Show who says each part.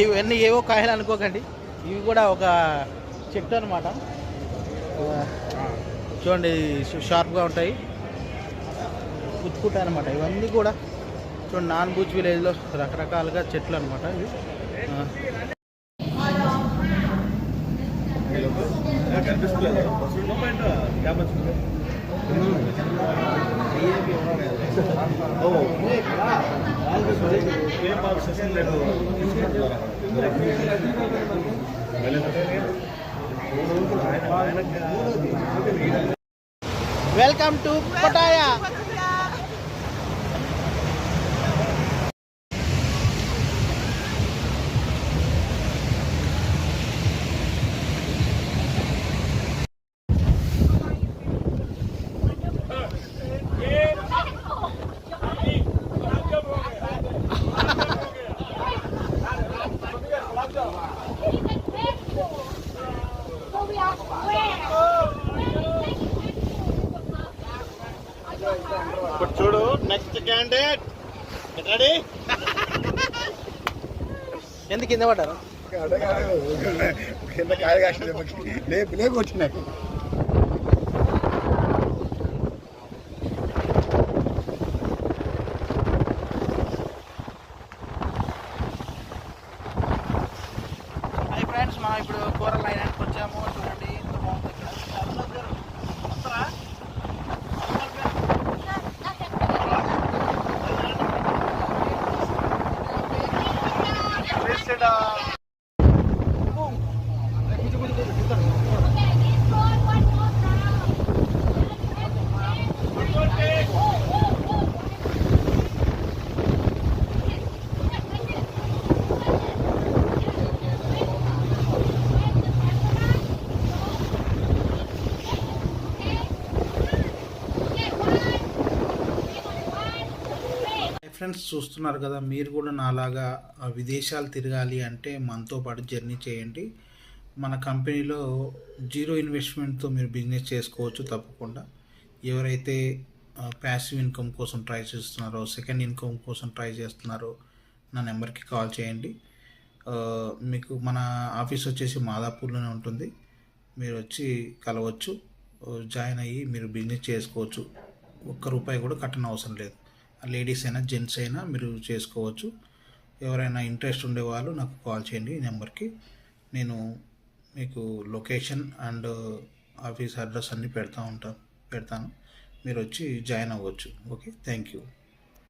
Speaker 1: ఇవన్నీ ఏవో కాయలు అనుకోకండి, ఇవి కూడా ఒక చెట్టు అనమాట. చూడండి షార్ప్గా ఉంటాయి, పుచ్చుకుంటాయి అనమాట. ఇవన్నీ కూడా చూడండి నాన్ బూచ్ విలేజ్లో రకరకాలుగా చెట్లు అనమాట ఇవి. Welcome to Pattaya. ఇప్పుడు చూడు నెక్స్ట్ క్యాండిడేట్ రెడీ. ఎందుకు కింద పడ్డారు?
Speaker 2: కింద కాయలు కాసిన లేపు వచ్చినాయి.
Speaker 1: హాయ్ ఫ్రెండ్స్, మనం ఇప్పుడు కూరలు అయినానికి వచ్చాము. చూడండి ఎంత బాగుంది ఇక్కడ. వస్తారా? ఫ్రెండ్స్ చూస్తున్నారు కదా, మీరు కూడా నాలాగా విదేశాలు తిరగాలి అంటే మనతో పాటు జర్నీ చేయండి. మన కంపెనీలో జీరో ఇన్వెస్ట్మెంట్తో మీరు బిజినెస్ చేసుకోవచ్చు తప్పకుండా. ఎవరైతే ప్యాసివ్ ఇన్కమ్ కోసం ట్రై చేస్తున్నారో, సెకండ్ ఇన్కమ్ కోసం ట్రై చేస్తున్నారో నా నెంబర్కి కాల్ చేయండి. మీకు మన ఆఫీస్ వచ్చేసి మాదాపూర్లోనే ఉంటుంది. మీరు వచ్చి కలవచ్చు, జాయిన్ అయ్యి మీరు బిజినెస్ చేసుకోవచ్చు. ఒక్క రూపాయి కూడా కట్టనవసరం అవసరం లేదు. లేడీస్ అయినా జెంట్స్ అయినా మీరు చేసుకోవచ్చు. ఎవరైనా ఇంట్రెస్ట్ ఉండేవాళ్ళు నాకు కాల్ చేయండి ఈ నెంబర్కి. నేను మీకు లొకేషన్ అండ్ ఆఫీస్ అడ్రస్ అన్నీ పెడతాను. మీరు వచ్చి జాయిన్ అవ్వచ్చు. Okay, thank you.